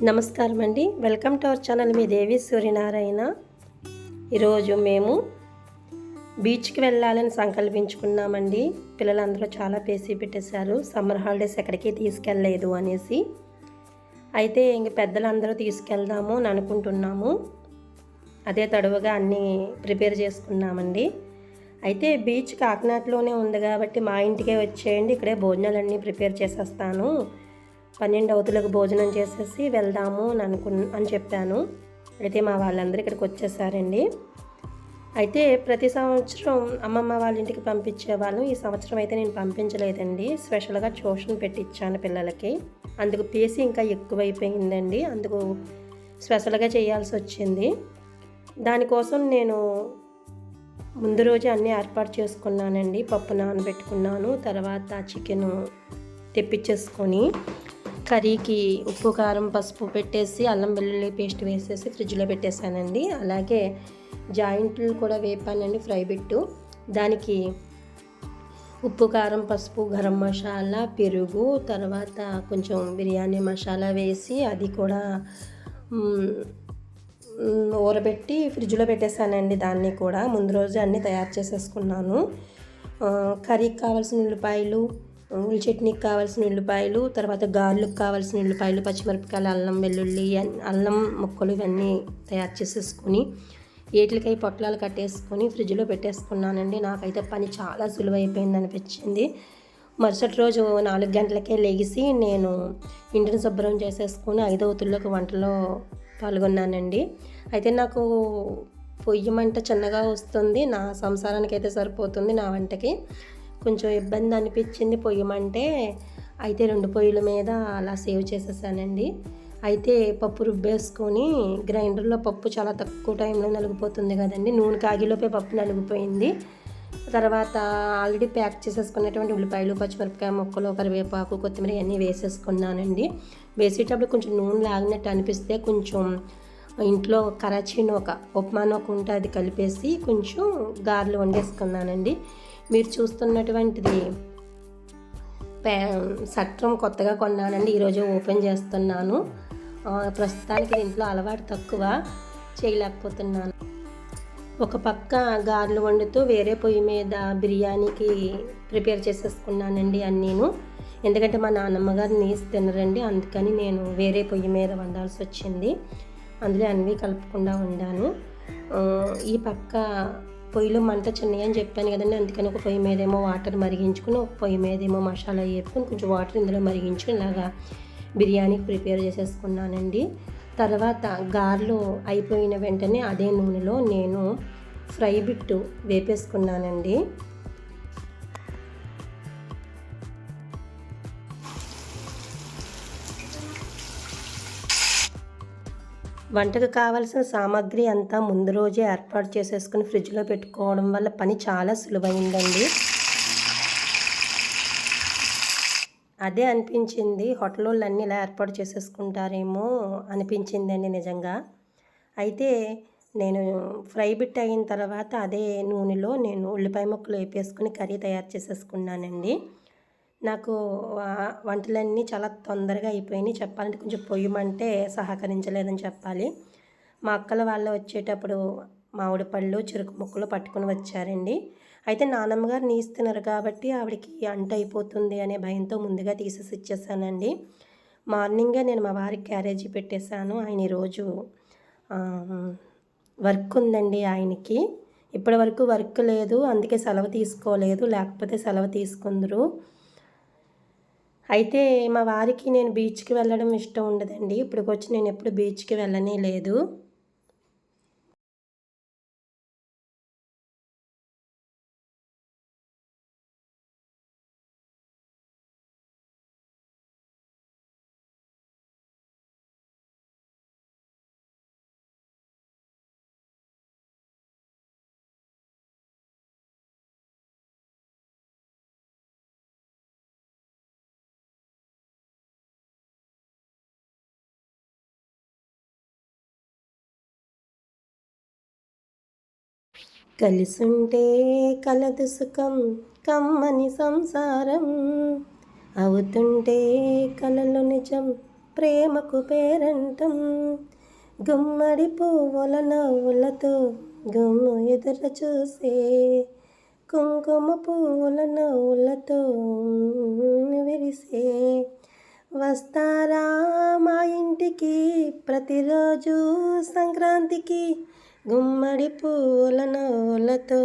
నమస్కారం అండి. Welcome to our channel. మీ దేవి సూర్యనారాయణ. ఈరోజు మేము బీచ్కి వెళ్ళాలని సంకల్పించుకున్నామండి. పిల్లలందరూ చాలా పేసి పెట్టేశారు, సమ్మర్ హాలిడేస్ ఎక్కడికి తీసుకెళ్ళలేదు అనేసి. అయితే ఇంక పెద్దలందరూ తీసుకెళ్దాము అని అనుకుంటున్నాము. అదే తడువుగా అన్నీ ప్రిపేర్ చేసుకున్నామండి. అయితే బీచ్ కాకినాడలోనే ఉంది కాబట్టి మా ఇంటికే వచ్చేయండి, ఇక్కడే భోజనాలన్నీ ప్రిపేర్ చేసేస్తాను, 12 అవతులకు భోజనం చేసేసి వెళ్దాము అని చెప్పాను. అయితే మా వాళ్ళందరూ ఇక్కడికి వచ్చేసారండి. అయితే ప్రతి సంవత్సరం అమ్మమ్మ వాళ్ళ ఇంటికి పంపించేవాళ్ళం. ఈ సంవత్సరం అయితే నేను పంపించలేదండి. స్పెషల్గా ట్యూషన్ పెట్టించాను పిల్లలకి. అందుకు పేసి ఇంకా ఎక్కువైపోయిందండి. అందుకు స్పెషల్గా చేయాల్సి వచ్చింది. దానికోసం నేను ముందు రోజు అన్నీ ఏర్పాటు చేసుకున్నానండి. పప్పు నానబెట్టుకున్నాను, తర్వాత చికెను తెప్పించేసుకొని కర్రీకి ఉప్పు కారం పసుపు పెట్టేసి అల్లం వెల్లుల్లి పేస్ట్ వేసేసి ఫ్రిడ్జ్లో పెట్టేశానండి. అలాగే జాయింట్లు కూడా వేపానండి, ఫ్రై బిట్టు. దానికి ఉప్పు కారం పసుపు గరం మసాలా పెరుగు తర్వాత కొంచెం బిర్యానీ మసాలా వేసి అది కూడా ఊరబెట్టి ఫ్రిడ్జ్లో పెట్టేశానండి. దాన్ని కూడా ముందు రోజు అన్నీ తయారు చేసేసుకున్నాను. కర్రీకి కావాల్సిన ఉల్లిపాయలు, ఉల్లి చట్నీకి కావాల్సిన ఉల్లిపాయలు, తర్వాత గార్లకు కావాల్సిన ఉల్లిపాయలు, పచ్చిమిరపకాయలు, అల్లం వెల్లుల్లి, అల్లం ముక్కలు ఇవన్నీ తయారు చేసేసుకొని ఏట్లకై పొట్లాలు కట్టేసుకొని ఫ్రిడ్జ్లో పెట్టేసుకున్నానండి. నాకైతే పని చాలా సులువైపోయింది అనిపించింది. మరుసటి రోజు 4 గంటలకే లెగిసి నేను ఇంటిని శుభ్రం చేసేసుకొని 5 అవతుల్లోకి వంటలో పాల్గొన్నానండి. అయితే నాకు పొయ్యి మంట చిన్నగా వస్తుంది, నా సంసారానికి అయితే సరిపోతుంది. నా వంటకి కొంచెం ఇబ్బంది అనిపించింది పొయ్యమంటే. అయితే 2 పొయ్యిల మీద అలా సేవ్ చేసేసానండి. అయితే పప్పు రుబ్బేసుకొని గ్రైండర్లో పప్పు చాలా తక్కువ టైంలో నలిగిపోతుంది కదండి. నూనె కాగిలోపే పప్పు నలిగిపోయింది. తర్వాత ఆల్రెడీ ప్యాక్ చేసేసుకున్నటువంటి ఉల్లిపాయలు, పచ్చిమిరపకాయ ముక్కలు, కరివేపాకు, కొత్తిమీర అన్నీ వేసేసుకున్నానండి. వేసేటప్పుడు కొంచెం నూనె లాగినట్టు అనిపిస్తే కొంచెం ఇంట్లో కరాచీ నూక, ఉప్మా నూక ఉంటే అది కలిపేసి కొంచెం గారెలు వండేసుకున్నానండి. మీరు చూస్తున్నటువంటిది సట్రం కొత్తగా కొన్నానండి. ఈరోజు ఓపెన్ చేస్తున్నాను. ప్రస్తుతానికి ఇంట్లో అలవాటు తక్కువ, చేయలేకపోతున్నాను. ఒక పక్క గారెలు వండుతూ వేరే పొయ్యి మీద బిర్యానీకి ప్రిపేర్ చేసేసుకున్నానండి అన్నీను. ఎందుకంటే మా నాన్నమ్మ గారు నీసు తినరండి, అందుకని నేను వేరే పొయ్యి మీద వండాల్సి వచ్చింది. అందులో అన్నీ కలుపుకుండా వండాను. ఈ పక్క పొయ్యిలో మంట చిన్నవి అని చెప్పాను కదండి, అందుకని ఒక పొయ్యి మీద ఏమో వాటర్ మరిగించుకుని, ఒక పొయ్యి మీద ఏమో మసాలా వేపుకొని కొంచెం వాటర్ ఇందులో మరిగించుకుని ఇలాగా బిర్యానీకి ప్రిపేర్ చేసేసుకున్నానండి. తర్వాత గారెలు అయిపోయిన వెంటనే అదే నూనెలో నేను ఫ్రై బిట్టు వేపేసుకున్నానండి. వంటకు కావాల్సిన సామాగ్రి అంతా ముందు రోజే ఏర్పాటు చేసేసుకుని ఫ్రిడ్జ్లో పెట్టుకోవడం వల్ల పని చాలా సులువైందండి. అదే అనిపించింది, హోటల్ వాళ్ళు అన్నీ ఇలా ఏర్పాటు చేసేసుకుంటారేమో అనిపించిందండి నిజంగా. అయితే నేను ఫ్రై బిట్ అయిన తర్వాత అదే నూనెలో నేను ఉల్లిపాయ ముక్కలు వేపేసుకుని కర్రీ తయారు చేసేసుకున్నానండి. నాకు వంటలన్నీ చాలా తొందరగా అయిపోయినాయి. చెప్పాలంటే కొంచెం పొయ్యమంటే సహకరించలేదని చెప్పాలి. మా అక్కల వాళ్ళు వచ్చేటప్పుడు మామిడి పళ్ళు, చెరుకు ముక్కలు పట్టుకుని వచ్చారండి. అయితే నానమ్మ గారు నీసు తినరు కాబట్టి ఆవిడకి అంట అయిపోతుంది అనే భయంతో ముందుగా తీసేసి ఇచ్చేసానండి. మార్నింగే నేను మా వారికి క్యారేజీ పెట్టేశాను. ఆయన ఈరోజు వర్క్ ఉందండి ఆయనకి. ఇప్పటి వరకు వర్క్ లేదు, అందుకే సెలవు తీసుకోలేదు, లేకపోతే సెలవు తీసుకుందరు. అయితే మా వారికి నేను బీచ్కి వెళ్ళడం ఇష్టం ఉండదండి. ఇప్పటికొచ్చి నేను ఎప్పుడు బీచ్కి వెళ్ళనే లేదు. కలిసుంటే కలదు సుఖం, కమ్మని సంసారం అవుతుంటే కలలు నిజం, ప్రేమకు పేరంటం. గుమ్మడి పువ్వుల నవ్వులతో గుమ్ము ఎదురు చూసే, కుంకుమ పువ్వుల నవ్వులతో విరిసే. వస్తారా మా ఇంటికి ప్రతిరోజు సంక్రాంతికి, గుమ్మడి పువ్వుల నవ్వులతో.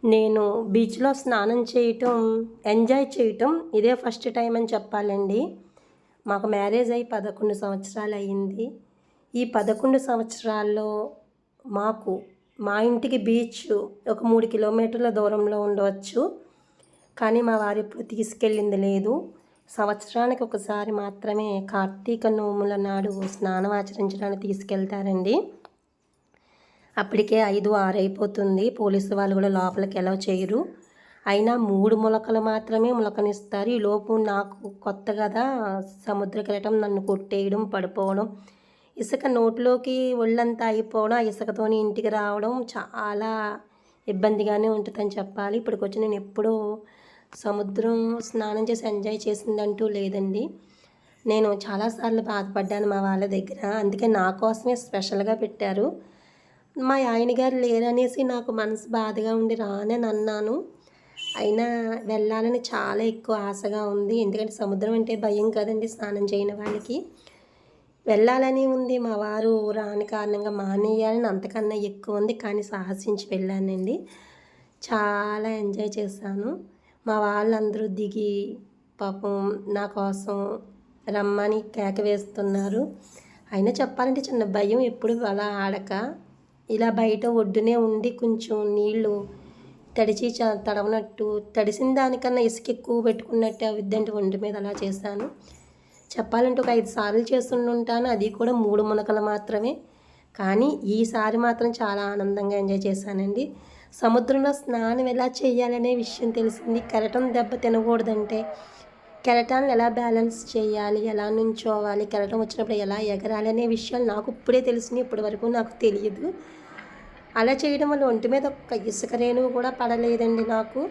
నేను బీచ్లో స్నానం చేయటం, ఎంజాయ్ చేయటం ఇదే ఫస్ట్ టైం అని చెప్పాలండి. మాకు మ్యారేజ్ అయ్యి 11 సంవత్సరాలు అయ్యింది. ఈ 11 సంవత్సరాల్లో మాకు మా ఇంటికి బీచ్ ఒక 3 కిలోమీటర్ల దూరంలో ఉండవచ్చు. కానీ మా వారు ఎప్పుడు తీసుకెళ్ళింది లేదు. సంవత్సరానికి ఒకసారి మాత్రమే కార్తీక నోముల నాడు స్నానం ఆచరించడానికి తీసుకెళ్తారండి. అప్పటికే 5, 6 అయిపోతుంది. పోలీసు వాళ్ళు కూడా లోపలికి అలౌ చేయరు. అయినా 3 మొలకలు మాత్రమే మొలకనిస్తారు. ఈలోపు నాకు కొత్త కదా, సముద్రకి వెళ్ళటం, నన్ను కొట్టేయడం, పడిపోవడం, ఇసుక నోట్లోకి ఒళ్ళంతా అయిపోవడం, ఆ ఇసుకతోని ఇంటికి రావడం చాలా ఇబ్బందిగానే ఉంటుందని చెప్పాలి. ఇప్పటికొచ్చి నేను ఎప్పుడూ సముద్రం స్నానం చేసి ఎంజాయ్ చేసిందంటూ లేదండి. నేను చాలాసార్లు బాధపడ్డాను మా వాళ్ళ దగ్గర. అందుకే నా కోసమే స్పెషల్గా పెట్టారు. మా ఆయన గారు లేరనేసి నాకు మనసు బాధగా ఉండి రానని అన్నాను. అయినా వెళ్ళాలని చాలా ఎక్కువ ఆశగా ఉంది. ఎందుకంటే సముద్రం అంటే భయం కదండి స్నానం చేయని వాళ్ళకి. వెళ్ళాలని ఉంది. మా వారు రాని కారణంగా మానేయాలని అంతకన్నా ఎక్కువ ఉంది. కానీ సాహసించి వెళ్ళానండి. చాలా ఎంజాయ్ చేశాను. మా వాళ్ళందరూ దిగి పాపం నా కోసం రమ్మని కేక వేస్తున్నారు. అయినా చెప్పాలంటే చిన్న భయం, ఎప్పుడు అలా ఆడక ఇలా బయట ఒడ్డునే ఉండి కొంచెం నీళ్ళు తడిచి తడవనట్టు, తడిసిన దానికన్నా ఇసుక ఎక్కువ పెట్టుకున్నట్టు అవుద్దంటే ఒంటి మీద అలా చేశాను. చెప్పాలంటే ఒక 5 సార్లు చేస్తుంటాను. అది కూడా 3 మునకలు మాత్రమే. కానీ ఈసారి మాత్రం చాలా ఆనందంగా ఎంజాయ్ చేశానండి. సముద్రంలో స్నానం ఎలా చేయాలనే విషయం తెలిసింది. కెరటం దెబ్బ తినకూడదంటే కెరటాన్ని ఎలా బ్యాలెన్స్ చేయాలి, ఎలా నుంచోవాలి, కెరటం వచ్చినప్పుడు ఎలా ఎగరాలి అనే విషయాలు నాకు ఇప్పుడే తెలిసినాయి. ఇప్పటి వరకు నాకు తెలియదు. అలా చేయడం వల్ల ఒంటి మీద ఒక్క ఇసుక రేణువు కూడా పడలేదండి నాకు.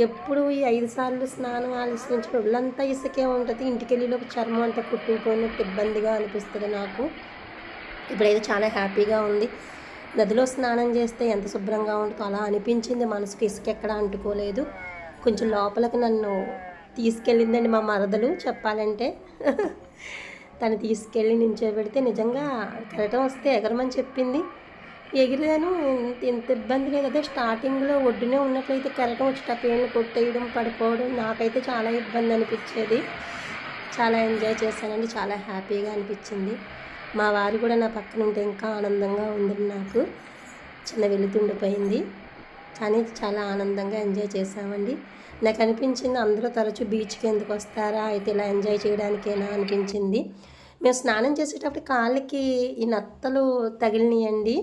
ఎప్పుడు ఈ 5 సార్లు స్నానం ఆలస్యించిన ఒళ్ళంతా ఇసుకే ఉంటుంది. ఇంటికెళ్ళేలోపు చర్మం అంతా కుట్టుకుపోయినట్టు ఇబ్బందిగా అనిపిస్తుంది నాకు. ఇప్పుడైతే చాలా హ్యాపీగా ఉంది. నదిలో స్నానం చేస్తే ఎంత శుభ్రంగా ఉంటుందో అలా అనిపించింది. మనసుకు ఇసుక ఎక్కడ అంటుకోలేదు. కొంచెం లోపలికి నన్ను తీసుకెళ్ళిందండి మా మరదలు చెప్పాలంటే. తను తీసుకెళ్ళి నించోబెడితే నిజంగా కెరటం వస్తే ఎగరమని చెప్పింది. ఎగిరాను. ఇంత ఇబ్బంది లేదు. అదే స్టార్టింగ్లో ఒడ్డునే ఉన్నట్లయితే కెరటం వచ్చేటప్పుడు ఏళ్ళు కొట్టేయడం, పడిపోవడం నాకైతే చాలా ఇబ్బంది అనిపించేది. చాలా ఎంజాయ్ చేశానండి. చాలా హ్యాపీగా అనిపించింది. మా వారు కూడా నా పక్కన ఉంటే ఇంకా ఆనందంగా ఉంది నాకు. చిన్న వెలుతుండిపోయింది కానీ చాలా ఆనందంగా ఎంజాయ్ చేసామండి. నాకు అనిపించింది అందరూ తరచూ బీచ్కి ఎందుకు వస్తారా, అయితే ఇలా ఎంజాయ్ చేయడానికేనా అనిపించింది. మేము స్నానం చేసేటప్పుడు కాళ్ళకి ఈ నత్తలు తగిలినాయండి.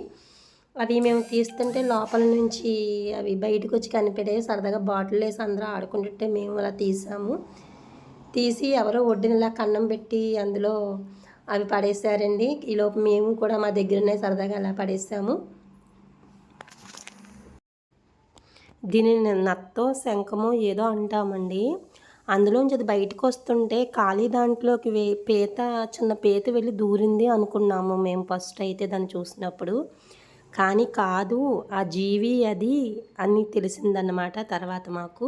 అవి మేము తీస్తుంటే లోపల నుంచి అవి బయటకు వచ్చి కనిపెట్టాయి. సరదాగా బాటిల్ వేసి అందరూ ఆడుకుంటుంటే మేము అలా తీసి ఎవరో ఒడ్డునలా కన్నం పెట్టి అందులో అవి పడేసారండి. ఈలోపు మేము కూడా మా దగ్గరనే సరదాగా అలా పడేసాము. దీనిని నత్తో శంఖమో ఏదో అంటామండి. అందులోంచి అది బయటకు వస్తుంటే ఖాళీ దాంట్లోకి చిన్న పీత వెళ్ళి దూరింది అనుకున్నాము మేము ఫస్ట్ అయితే దాన్ని చూసినప్పుడు. కానీ కాదు, ఆ జీవి అది అని తెలిసిందన్నమాట తర్వాత మాకు.